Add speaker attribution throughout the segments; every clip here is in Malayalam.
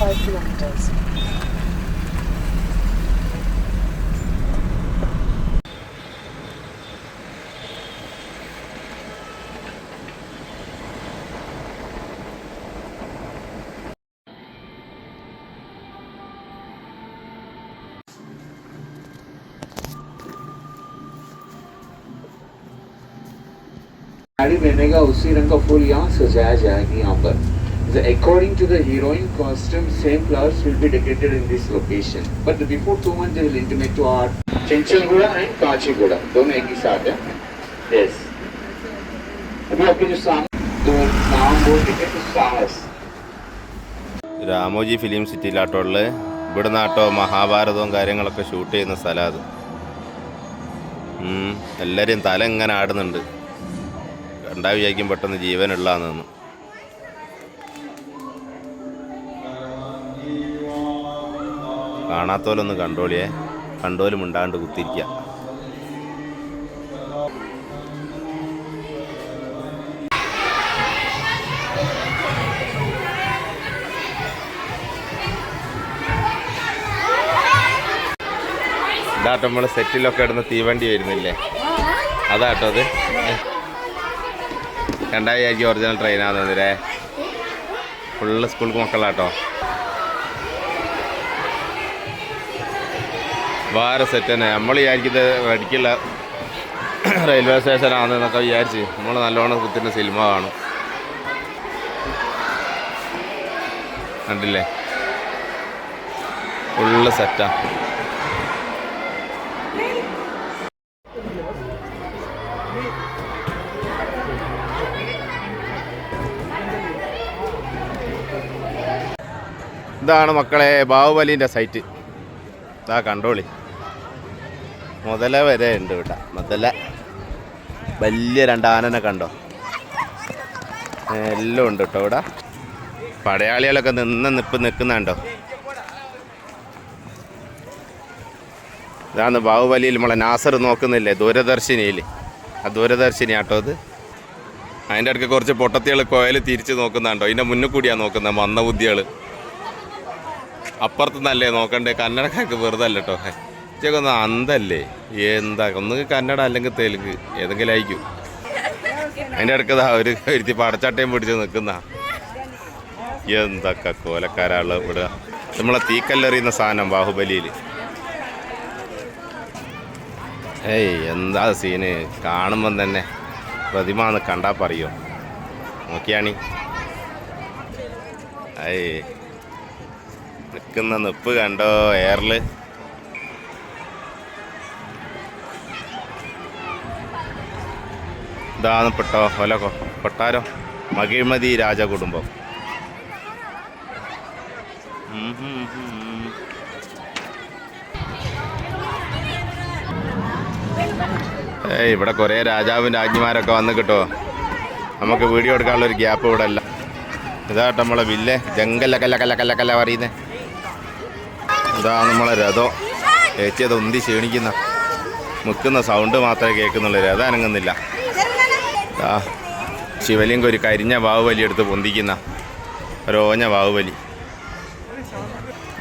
Speaker 1: 5 kilometers.
Speaker 2: गाड़ी बनेगा उसी रंग का फूल यहाँ सजाया जाएगी यहाँ पर. According to the heroine costume, same flowers will be decorated in this location. But before 2 months, they will intimate to our Chenchalguda and Kachiguda. दोनों एक ही साथ है. Yes. अभी आपके जो सामने तो नाम बोल देखे तो साहस.
Speaker 3: രാമോജി ഫിലിം സിറ്റിയിലാട്ടോളിൽ ഇവിടെ നാട്ടോ മഹാഭാരതവും കാര്യങ്ങളൊക്കെ ഷൂട്ട് ചെയ്യുന്ന സ്ഥലം അത്. എല്ലാവരെയും തല ഇങ്ങനെ ആടുന്നുണ്ട്. കണ്ടാ വിചാരിക്കും പെട്ടെന്ന് ജീവനുള്ളതെന്ന്. കാണാത്തോലൊന്ന് കണ്ടോളിയേ, കണ്ടോലും മിണ്ടാണ്ട് കുത്തിരിക്കുക. ഇതാട്ടോ നമ്മൾ സെറ്റിലൊക്കെ ഇടുന്ന തീവണ്ടി വരുന്നില്ലേ, അതാട്ടോ അത്. കണ്ടായിരിക്കും ഒറിജിനൽ ട്രെയിനാണെന്നതിരെ. ഫുള്ള് സ്കൂൾ മക്കളാട്ടോ. വേറെ സെറ്റ് തന്നെ. നമ്മൾ വിചാരിക്കുന്നത് വടിക്കുള്ള റെയിൽവേ സ്റ്റേഷനാണെന്നൊക്കെ വിചാരിച്ച് നമ്മൾ നല്ലോണം കുത്തിൻ്റെ സിനിമ കാണും. കണ്ടില്ലേ, ഫുള്ള് സെറ്റാ. ഇതാണ് മക്കളെ ബാഹുബലിൻ്റെ സൈറ്റ്. ഇതാ കണ്ടോളി, മുതല വരെ ഉണ്ട് ഇവിടെ. മുതല വലിയ 2 ആനനെ കണ്ടോ, എല്ലാം ഉണ്ട് കേട്ടോ ഇവിടെ. പടയാളികളൊക്കെ നിൽക്കുന്നുണ്ടോ. ഇതാണ് ബാഹുബലിയിൽ നമ്മളെ നാസർ നോക്കുന്നില്ലേ ദൂരദർശിനിയിൽ, ആ ദൂരദർശിനി ആട്ടോ അത്. അതിൻ്റെ ഇടയ്ക്ക് കുറച്ച് പൊട്ടത്തികൾ കോയൽ തിരിച്ച് നോക്കുന്നുണ്ടോ. അതിൻ്റെ മുന്നിൽ കൂടിയാണ് നോക്കുന്നത് മന്ദബുദ്ധികൾ. അപ്പുറത്തുനിന്നല്ലേ നോക്കണ്ടേ, കന്നഡക്കാർക്ക് വെറുതെ അല്ല കേട്ടോ. ചേക്കൊന്ന് അന്തല്ലേ, എന്താ ഒന്നുകിൽ കന്നഡ അല്ലെങ്കിൽ തെലുങ്ക് ഏതെങ്കിലും ആയിരിക്കും. അതിൻ്റെ ഇടയ്ക്ക് ഒരു ഒരുത്തി പടച്ചാട്ടയും പിടിച്ച് നിൽക്കുന്ന എന്തൊക്കെ കോലക്കാരാള് ഇവിടെ. നമ്മളെ തീക്കല്ലെറിയുന്ന സാധനം ബാഹുബലിയിൽ. ഏയ് എന്താ സീന്, കാണുമ്പം തന്നെ പ്രതിമ എന്ന് കണ്ടാ പറയോ. നോക്കിയാണി ഏയ് നിൽക്കുന്ന നിപ്പ് കണ്ടോ എയറിൽ. ഇതാണ് കൊട്ടാരോ മകിഴ്മതി രാജകുടുംബം. ഇവിടെ കുറേ രാജാവും രാജ്ഞിമാരൊക്കെ വന്ന് കിട്ടോ. നമുക്ക് വീഡിയോ എടുക്കാനുള്ളൊരു ഗ്യാപ്പ് ഇവിടെ അല്ല. ഇതാട്ടോ നമ്മളെ വില്ലേ ജംഗലക്കല്ല പറയുന്നേ. ഇതാ നമ്മളെ രഥം. ചേച്ചിയത് ഉന്തി ക്ഷീണിക്കുന്ന നിൽക്കുന്ന സൗണ്ട് മാത്രമേ കേൾക്കുന്നുള്ളൂ, രഥം അനങ്ങുന്നില്ല. ശിവലിംഗം ഒരു കരിഞ്ഞ ബാഹുബലി എടുത്ത് പൊന്തിക്കുന്ന ഒരോഞ്ഞ ബാഹുബലി.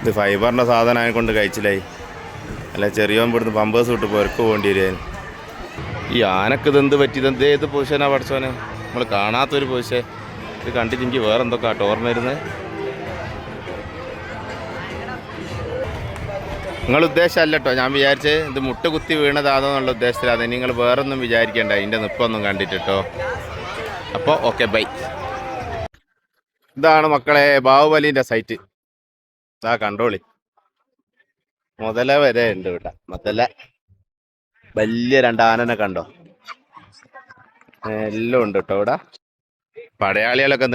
Speaker 3: ഇത് ഫൈബറിൻ്റെ സാധനം കൊണ്ട് കഴിച്ചില്ലായി. അല്ല ചെറിയോൻ ഇവിടുന്ന് പമ്പേഴ്സ് വിട്ട് പൊരക്ക് പോകേണ്ടി വരുമായിരുന്നു. ഈ ആനക്ക് ഇതെന്ത് പറ്റിയത്, ഏത് പൊസിഷനാ പഠിച്ചോനെ, നമ്മൾ കാണാത്തൊരു പൊസിഷൻ. ഇത് കണ്ടിട്ട് എനിക്ക് വേറെ എന്തൊക്കെ ആട്ടോ ഓർമ്മ വരുന്നത്. നിങ്ങൾ ഉദ്ദേശമല്ല കേട്ടോ, ഞാൻ വിചാരിച്ചത് ഇത് മുട്ട് കുത്തി വീണതാണോ എന്നുള്ള ഉദ്ദേശത്തിലാണ്. നിങ്ങൾ വേറൊന്നും വിചാരിക്കേണ്ട, അതിൻ്റെ നിപ്പൊന്നും കണ്ടിട്ടോ. അപ്പോൾ ഓക്കെ ബൈ. ഇതാണ് മക്കളെ ബാഹുബലിൻ്റെ സൈറ്റ്. ഇതാ കണ്ടോളി, മുതല വരെ ഉണ്ട് ഇവിടെ. മുതല വലിയ 2 ആനനെ കണ്ടോ, എല്ലാം ഉണ്ട് കേട്ടോ ഇവിടെ. പടയാളികളൊക്കെ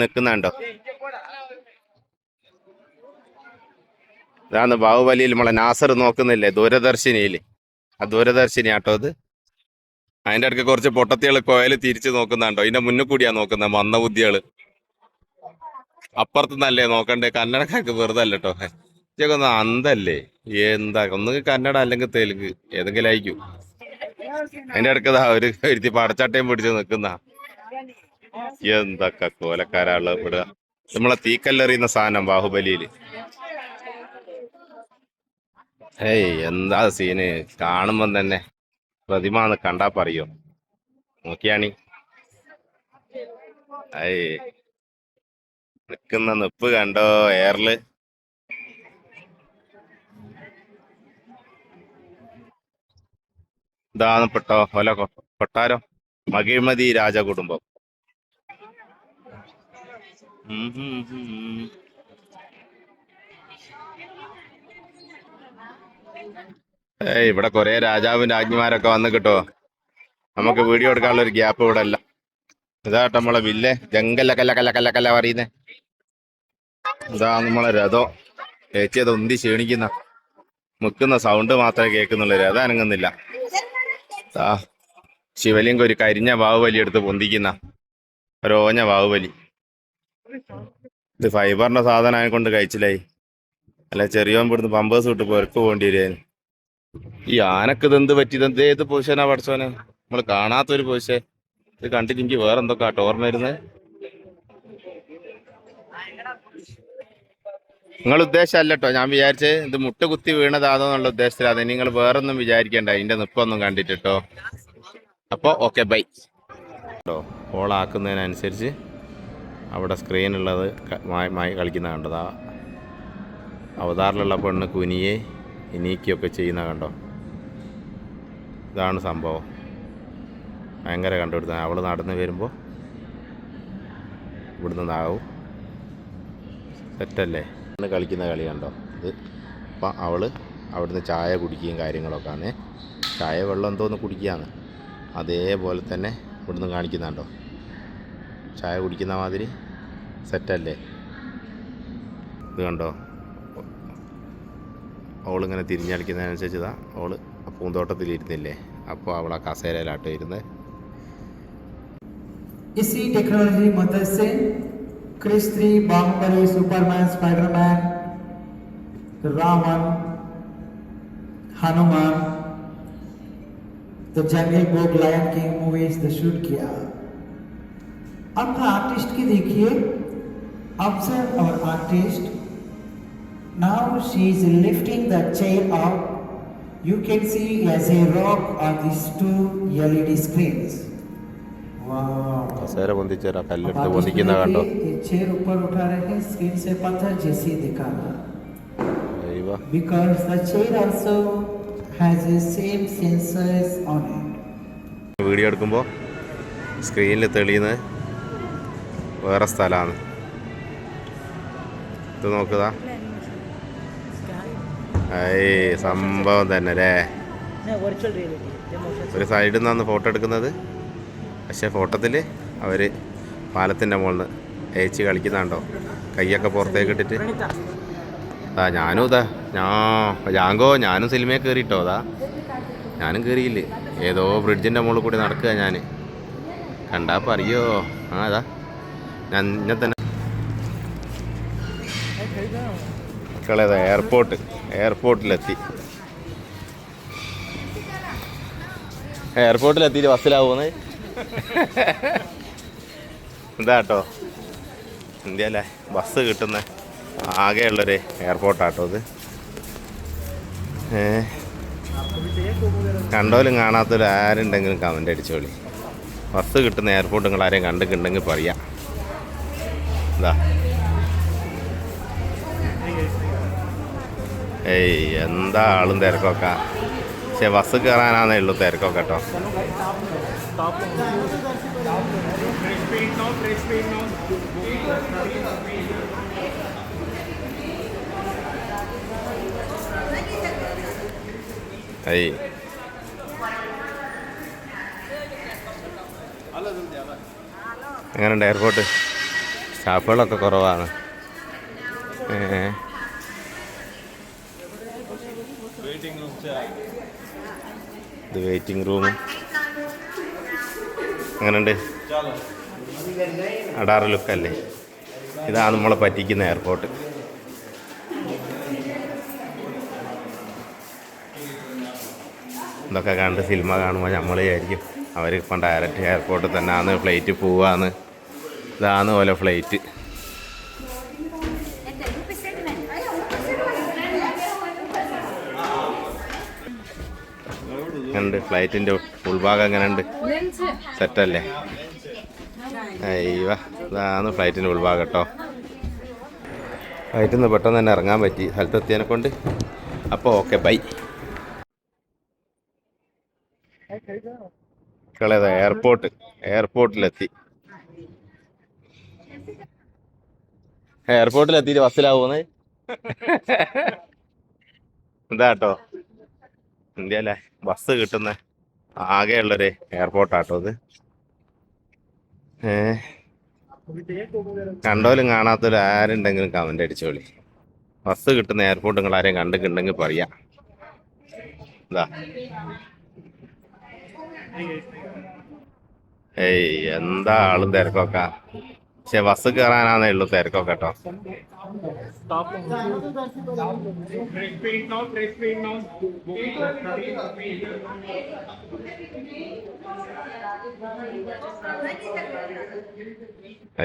Speaker 3: നിൽക്കുന്നുണ്ടോ. ഇതാണ് ബാഹുബലിയിൽ നമ്മളെ നാസർ നോക്കുന്നില്ലേ ദൂരദർശിനിയിൽ, ആ ദൂരദർശിനി ആട്ടോ അത്. അതിൻ്റെ ഇടയ്ക്ക് കുറച്ച് പൊട്ടത്തികൾ കോയൽ തിരിച്ച് നോക്കുന്നുണ്ടോ. അതിൻ്റെ മുന്നിൽ കൂടിയാണ് നോക്കുന്നത് മന്ദബുദ്ധികൾ. അപ്പുറത്തുനിന്നല്ലേ നോക്കണ്ടേ, കന്നഡക്കാർക്ക് വെറുതെ അല്ല കേട്ടോ. ചേക്കൊന്ന് അന്തല്ലേ, എന്താ ഒന്നുകിൽ കന്നഡ അല്ലെങ്കിൽ തെലുങ്ക് ഏതെങ്കിലും ആയിരിക്കും. അതിൻ്റെ ഇടയ്ക്ക് ഒരു ഒരുത്തി പടച്ചാട്ടയും പിടിച്ച് നിൽക്കുന്ന എന്തൊക്കെ കോലക്കാരാള് ഇവിടെ. നമ്മളെ തീക്കല്ലെറിയുന്ന സാധനം ബാഹുബലിയിൽ. ഏയ് എന്താ സീന്, കാണുമ്പം തന്നെ പ്രതിമാന്ന് കണ്ടാ പറയോ. നോക്കിയാണി ഏയ് നിക്കുന്ന നിപ്പ് കണ്ടോ എയറില്. ഇതാണ് പെട്ടോ ഒല കൊട്ടാരം, മകിഴ്മതി രാജകുടുംബം. ഉം ഉം ഉം. ഏയ് ഇവിടെ കൊറേ രാജാവും രാജ്ഞിമാരൊക്കെ വന്ന് കിട്ടോ. നമുക്ക് വീഡിയോ എടുക്കാനുള്ള ഒരു ഗ്യാപ്പ് ഇവിടെ അല്ല. ഇതാട്ടോ നമ്മളെ വില്ലേ, ജങ്കല്ല കല്ല കല്ല കല്ല കല്ല പറയുന്നേ. ഇതാ നമ്മളെ രഥം. ചേച്ചിയത് ഉന്തി ക്ഷീണിക്കുന്ന, നിൽക്കുന്ന സൗണ്ട് മാത്രമേ കേൾക്കുന്നുള്ളൂ, രഥം അനങ്ങുന്നില്ല. ആ ശിവലിംഗം ഒരു കരിഞ്ഞ ബാഹുബലി എടുത്ത് പൊന്തിക്കുന്ന ഒരോഞ്ഞ ബാഹുബലി. ഇത് ഫൈബറിന്റെ സാധനം കൊണ്ട് കഴിച്ചില്ലായി. അല്ല ചെറിയോൻ ഇവിടുന്ന് പമ്പേഴ്സ് വിട്ട് പൊരക്ക് പോകേണ്ടി വരുമായിരുന്നു. ഈ ആനക്ക് ഇതെന്ത് പറ്റിയത്, ഏത് പൊസിഷനാ പഠിച്ചോനെ, നമ്മള് കാണാത്തൊരു പൊസിഷൻ. ഇത് കണ്ടിട്ട് എനിക്ക് വേറെ എന്തൊക്കെ ആട്ടോ ഓർമ്മ വരുന്നത്. നിങ്ങൾ ഉദ്ദേശമല്ല കേട്ടോ, ഞാൻ വിചാരിച്ചത് ഇത് മുട്ട കുത്തി വീണതാണോ എന്നുള്ള ഉദ്ദേശത്തിൽ. അത് നിങ്ങൾ വേറൊന്നും വിചാരിക്കേണ്ട, അതിന്റെ നിപ്പൊന്നും കണ്ടിട്ടോ. അപ്പൊ ഓക്കെ ബൈ കേട്ടോ. ഓളാക്കുന്നതിനനുസരിച്ച് അവിടെ സ്ക്രീനുള്ളത് മായി കളിക്കുന്ന കണ്ടതാ. അവതാറിലുള്ള പെണ്ണ് കുനിയെ ഇനീക്കൊക്കെ ചെയ്യുന്ന കണ്ടോ. ഇതാണ് സംഭവം. ഭയങ്കര കണ്ടുപിടുത്തം. അവൾ നടന്ന് വരുമ്പോൾ ഇവിടുന്ന് നാവും സെറ്റല്ലേ. കളിക്കുന്ന കളി കണ്ടോ ഇത്. അപ്പം അവൾ അവിടുന്ന് ചായ കുടിക്കുകയും കാര്യങ്ങളൊക്കെ ആണ്. ചായ വെള്ളം എന്തോന്ന് കുടിക്കുകയാണ്. അതേപോലെ തന്നെ ഇവിടുന്ന് കാണിക്കുന്നുണ്ടോ, ചായ കുടിക്കുന്ന മാതിരി സെറ്റല്ലേ. ഇത് കണ്ടോ, അവളിങ്ങനെ തിരിഞ്ഞടിക്കുന്നതിനനുസരിച്ച് ഇതാ അവൾ പൂന്തോട്ടത്തിലിരുന്നില്ലേ, അപ്പോൾ അവൾ ആ കസേരയിലാട്ടോ ഇരുന്നത്.
Speaker 1: इसी टेक्नोलॉजी मदद से Krrish 3, Baahubali, Superman, Spiderman, Ravan, Hanuman, the jungle book, lion king movies the shoot किया. अब आर्टिस्ट की देखिए, observe our artist. Now she is lifting the chair up. You can see as a rock on these two LED screens.
Speaker 3: കസേര പൊന്തിച്ചേരാ, കല്ലെടുത്ത് പൊന്തിക്കുന്ന കണ്ടോ.
Speaker 1: चेयर ऊपर उठा रहे हैं, स्क्रीन से पत्थर जैसे दिखाना. Because the chair also has the same sensors on it.
Speaker 3: Video എടുക്കുമ്പോൾ സ്ക്രീനിൽ തെളിയുന്നത് വേറെ സ്ഥലമാണ്. ഇത് നോക്കുക, സംഭവം തന്നെ അല്ലേ. ഒരു സൈഡിൽ നിന്നാണ് ഫോട്ടോ എടുക്കുന്നത്, പക്ഷേ ഫോട്ടോത്തിൽ അവർ പാലത്തിൻ്റെ മുകളിൽ നിന്ന് ഏച്ചി കളിക്കുന്നുണ്ടോ, കൈയൊക്കെ പുറത്തേക്ക് ഇട്ടിട്ട്. ഞാനും ഇതാ ജാങ്കോ ഞാനും സിനിമയെ കയറിയിട്ടോ. ഞാനും കയറിയില്ലേ, ഏതോ ബ്രിഡ്ജിൻ്റെ മുകളിൽ കൂടി നടക്കുക ഞാൻ. കണ്ടാപ്പോൾ അറിയോ. അതാ ഞാൻ ഇന്നെ തന്നെ മക്കളേതാ എയർപോർട്ടിലെത്തി. എയർപോർട്ടിലെത്തിയിട്ട് ബസ്സിലാവുന്നത് എന്താട്ടോ. ഇന്ത്യയിലെ ബസ് കിട്ടുന്ന ആകെയുള്ളൊരു എയർപോർട്ടാട്ടോ ഇത്. കണ്ടോലും കാണാത്തൊരു ആരുണ്ടെങ്കിലും കമൻ്റ് അടിച്ചോളി. ബസ് കിട്ടുന്ന എയർപോർട്ട് നിങ്ങൾ ആരെയും കണ്ടിട്ടുണ്ടെങ്കിൽ പറയാം. എന്താ ഏയ് എന്താ ആളും തിരക്കൊക്കെ. പക്ഷെ ബസ് കയറാനാന്നേ ഉള്ളൂ തിരക്കൊക്കെ കേട്ടോ. ഏയ് എങ്ങനെയുണ്ട് എയർപോർട്ട്? സ്റ്റാഫുകളൊക്കെ കുറവാണ്. ഇത് വെയിറ്റിംഗ് റൂം എങ്ങനെയുണ്ട്? അടാറ് ലുക്കല്ലേ. ഇതാണ് നമ്മളെ പറ്റിക്കുന്ന എയർപോർട്ട്. ഇതൊക്കെ കണ്ട് സിനിമ കാണുമ്പോൾ നമ്മൾ വിചാരിക്കും അവരിപ്പം ഡയറക്റ്റ് എയർപോർട്ടിൽ തന്നെ ആണ് ഫ്ലൈറ്റ് പോവാന്ന്. ഇതാണ് പോലെ ഫ്ലൈറ്റ്. ഉണ്ട് ഫ്ലൈറ്റിൻ്റെ ഉൾഭാഗം എങ്ങനെ ഉണ്ട്? സെറ്റല്ലേ? അയ്യോ, ഇതാണ് ഫ്ലൈറ്റിൻ്റെ ഉൾഭാഗം കേട്ടോ. ഫ്ലൈറ്റിൽ നിന്ന് പെട്ടെന്ന് തന്നെ ഇറങ്ങാൻ പറ്റി സ്ഥലത്തെത്തിയതിനെ കൊണ്ട്. അപ്പോൾ ഓക്കെ, ബൈ. കളേതാ എയർപോർട്ടിലെത്തി. എയർപോർട്ടിലെത്തിയിട്ട് ബസ്സിലാവുന്നത് എന്താട്ടോ ഇന്ത്യയിലെ ബസ് കിട്ടുന്ന ആകെയുള്ളൊരു എയർപോർട്ടാട്ടോ ഇത്. കണ്ടോലും കാണാത്തവരും ആരുണ്ടെങ്കിലും കമൻ്റ് അടിച്ചോളി. ബസ് കിട്ടുന്ന എയർപോർട്ട് നിങ്ങൾ ആരെയും കണ്ടിട്ടുണ്ടെങ്കിൽ പറയാം. ഇതാ, ഏയ് എന്താ ആളും തിരക്കൊക്കെ. പക്ഷെ ബസ് കയറാനാന്നേ ഉള്ളൂ തിരക്കൊക്കെ കേട്ടോ.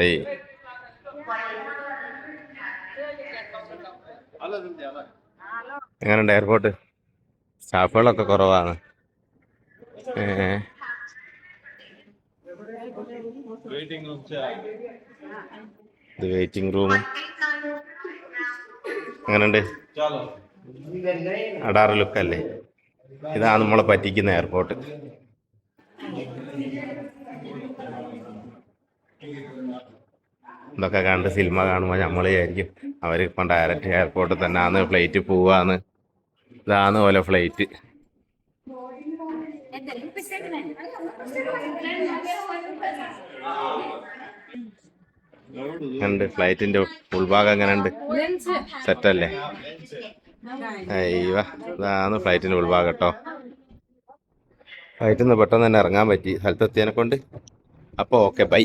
Speaker 3: ഏയ് എങ്ങനെയുണ്ട് എയർപോർട്ട്? സ്റ്റാഫുകളൊക്കെ കുറവാണ്. ഇത് വെയിറ്റിംഗ് റൂം. എങ്ങനെയുണ്ട്? അടാറ് ലുക്കല്ലേ? ഇതാണ് നമ്മളെ പറ്റിക്കുന്ന എയർപോർട്ട്. ഇതൊക്കെ കണ്ട് സിനിമ കാണുമ്പോൾ നമ്മൾ വിചാരിക്കും അവരിപ്പം ഡയറക്റ്റ് എയർപോർട്ടിൽ തന്നെ ആണ് ഫ്ലൈറ്റ് പോവാന്ന്. ഇതാണ് പോലെ ഫ്ലൈറ്റ്. ഉണ്ട് ഫ്ലൈറ്റിന്റെ ഉൾഭാഗം എങ്ങനെയുണ്ട്? സെറ്റല്ലേ? അയ്യോ, ഇതാണ് ഫ്ലൈറ്റിന്റെ ഉൾഭാഗം കേട്ടോ. ഫ്ലൈറ്റിൽ നിന്ന് പെട്ടെന്ന് തന്നെ ഇറങ്ങാൻ പറ്റി സ്ഥലത്തെത്തിയതിനെ കൊണ്ട്. അപ്പോൾ ഓക്കെ, ബൈ.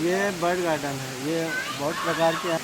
Speaker 4: ये बर्ड गार्डन है, ये बहुत प्रकार के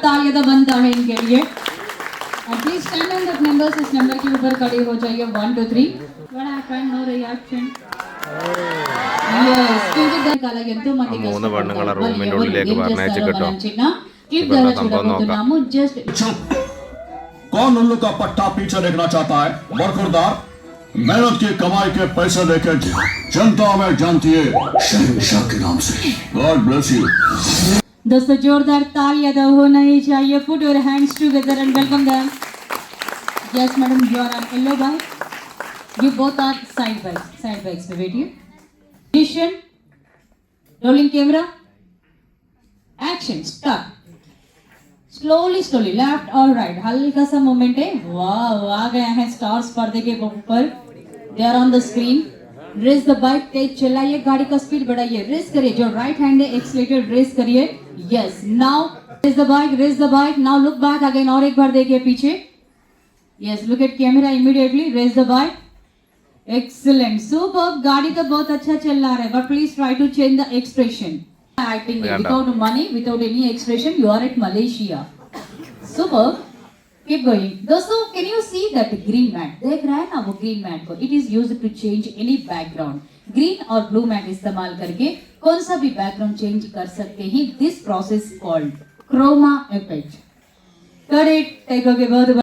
Speaker 5: तालियां बनता है इनके लिए। Please stand on that numbers, इस नंबर के ऊपर खड़े हो जाइए 1 2 3। What happened, no reaction. Yes, क्योंकि काला ఎంతో మంది
Speaker 3: മൂന്ന് പെണ്ണുങ്ങളെ റൂമിന്റെ ഉള്ളിലേക്ക് പറഞ്ഞയച്ചിട്ടോ
Speaker 5: जस्ट
Speaker 6: कौन उल्लू का पट्टा पीछे देखना चाहता है? बरखुरदार मेहनत की कमाई के पैसे देके जनता में जानती है शहंशाह के नाम से। God bless you.
Speaker 5: दोस्तों जोरदार तालियां तो होना ही चाहिए। Put your hands together and welcome them. Yes madam, you are on yellow bike, you both are side bikes पे बैठिए। Position, rolling camera, action start. Slowly left और राइट, हल्का सा मूवमेंट है। वाह, आ गया है स्टार्स पर्दे के ऊपर, they are on the screen. Race the bike, तेज चलाइए, गाड़ी का स्पीड बढ़ाइए, रेस करिए। जो राइट हैंड है एक्सीलरेटर रेस करिए। Yes, now race the bike, now look back again, और एक बार देखिए पीछे। Yes, look at camera immediately, race the bike. Excellent, super. गाड़ी तो बहुत अच्छा चल रहा है, but please try to change the expression. Acting without money, without any expression, you are at Malaysia. Super. Keep going. दोस्तों, can you see that green mat? देख रहा है ना वो green mat को? It is used to change any background. Green और blue mat इस्तेमाल करके कौन सा भी background change कर सकते हैं. This process called chroma effect. Correct. Take a बहुत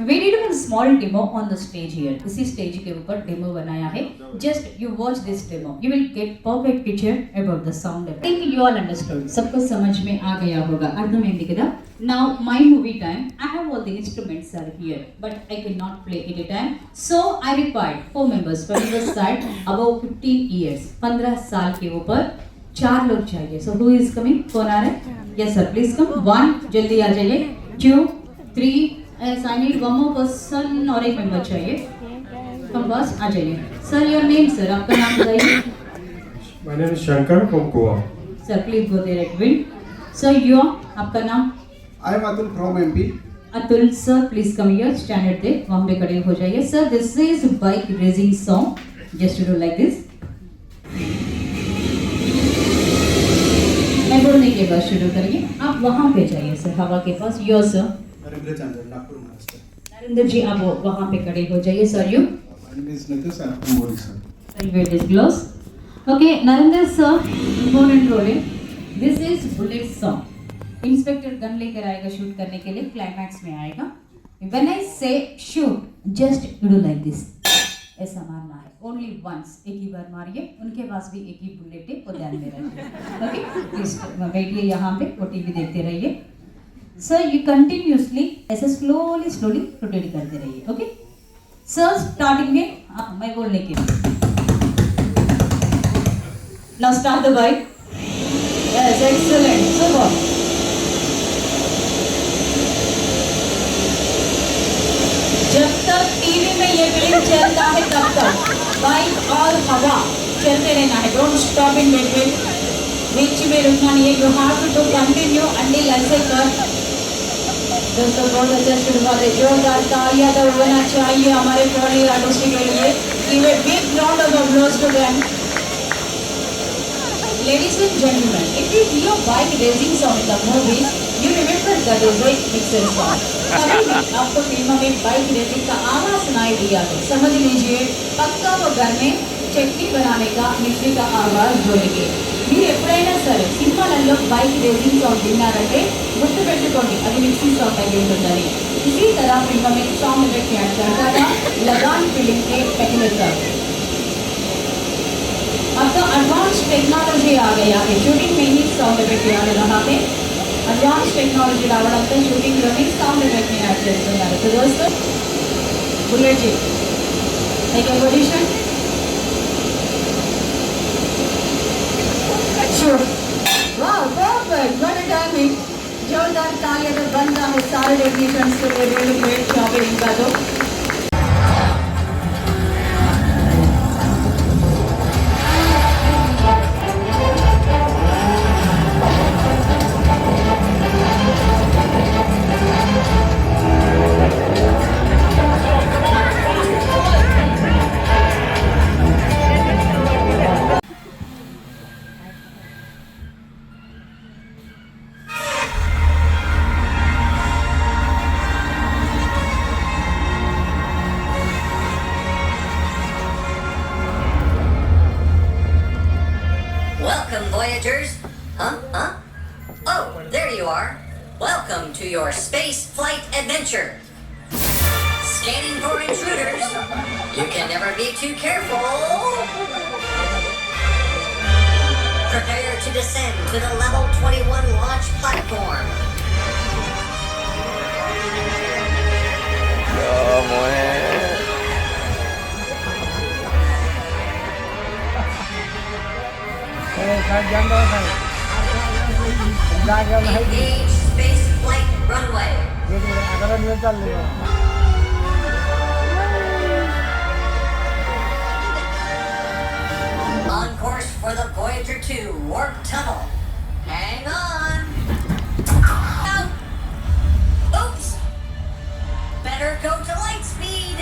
Speaker 5: We did a small demo on the stage here. इसी stage के ऊपर demo बनाया है. Just you watch this demo. You will get perfect picture about the sound effect. I think you all understood. सबको समझ में आ गया होगा. अर्थमैंडी कदा. Now my movie time. I have all the instruments are here, but I cannot play at a time. So I required 4 members from the side above 15 years. 15 साल के ऊपर 4 लोग चाहिए. So who is coming? कौन आ रहा है? Yes sir, please come. 1 जल्दी आ जाइए. 2 3 Yes, I need one more person और एक मेंबर चाहिए. Come बस आ जाइए. Sir, your name sir, आपका नाम बताइए.
Speaker 7: My name is Shankar from Goa.
Speaker 5: Sir, please go there at wind. Sir, you आपका नाम?
Speaker 8: I am Atul from MP.
Speaker 5: Atul sir, please come here. Stand at there. वहाँ पे खड़े हो जाइए. Sir, this is bike racing song. Just to do like this. मैं बोलने के बाद शुरू करिए. आप वहाँ पे जाइए sir, हवा के पास. Yours sir.
Speaker 8: नरेंद्र चंद्र, नागपुर महाराष्ट्र।
Speaker 5: नरेंद्र जी आप वहाँ पे खड़े हो जाइए. Sir, you?
Speaker 8: My name is Nitin, I am from Odisha.
Speaker 5: Wait is close. Okay, Narendra sir, important role है. This is bullet song. Inspector gun लेकर आएगा शूट करने के लिए, क्लाइमैक्स में आएगा. When I say shoot, just you do like this. ऐसा मारना है. Only once. एक ही बार मारिए. उनके पास भी एक ही बुलेट है, वो ध्यान में रखिए. Okay, प्लीज बैठिए यहाँ पे, वो टीवी देखते रहिए. Sir, you continuously ऐसे slowly रोटेट करते रहिए. Okay? Sir, starting में मैं बोलने के लिए. Now start the bike. Yes, excellent. Super. चलता है तब तक बाइक और हवा चलते रहना है. Don't stop in between. बीच में रुकना नहीं है. You have to continue until ऐसे कर. दोस्तों बहुत अच्छा शुरुआत है. जोरदार तालियां तो होना चाहिए हमारे फॉरनर आर्टिस्ट के लिए. Give a big round of applause to them. Ladies and gentlemen, if you hear bike racing song in the movies, you remember that is a mixer song. कभी भी आपको फिल्मों में बाइक रेसिंग का आवाज सुनाई दिया तो समझ लीजिए पक्का वो घर में चटनी बनाने का मिक्सी का आवाज बोलेंगे. మీరు ఎప్పుడైనా సరే సినిమాలలో బైక్ రేసింగ్ సాంగ్ విన్నారంటే గుర్తుపెట్టుకోండి అది మిక్సీ సాంగ్ అయి ఉంటుందని. इसी तरह फिल्म में सॉन्ग इफेक्ट ऐड करता था लगान फिल्म के पहले तक. अब तो एडवांस टेक्नोलॉजी आ गया है. शूटिंग में ही सॉन्ग इफेक्ट याद रहा है. एडवांस टेक्नोलॉजी రావడంతో షూటింగ్ లోని సౌండ్ ఎఫెక్ట్ ని యాడ్ చేస్తున్నారు. సో दोस्तों bullet ji take a position. Shoot. Wow perfect. What a timing. जोरदार तालियां तो बनता है सारे टेक्नीशियंस के लिए. रियली ग्रेट जॉब इनका तो.
Speaker 9: Welcome, Voyagers. Huh? Oh, there you are. Welcome to your space flight adventure. Scanning for intruders. You can never be too careful. Prepare to descend to the level 21 launch platform. Engage space flight runway. On course for the Voyager 2 warp tunnel. Hang on. Out. Oops. Better go to light speed.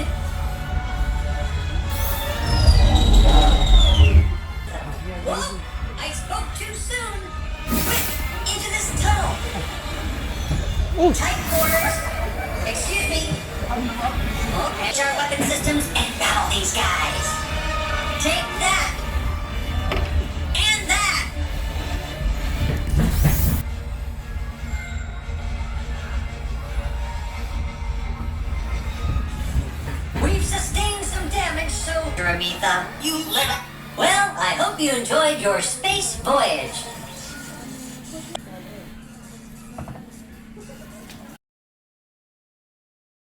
Speaker 9: Whoa! I spoke too soon. Quick, into this tunnel. Tight quarters. Excuse me. Okay. Our weapon systems and battle these guys. Take that. And that. We've sustained some damage, so Dramitha, you live it. Well, I hope you enjoyed your space voyage.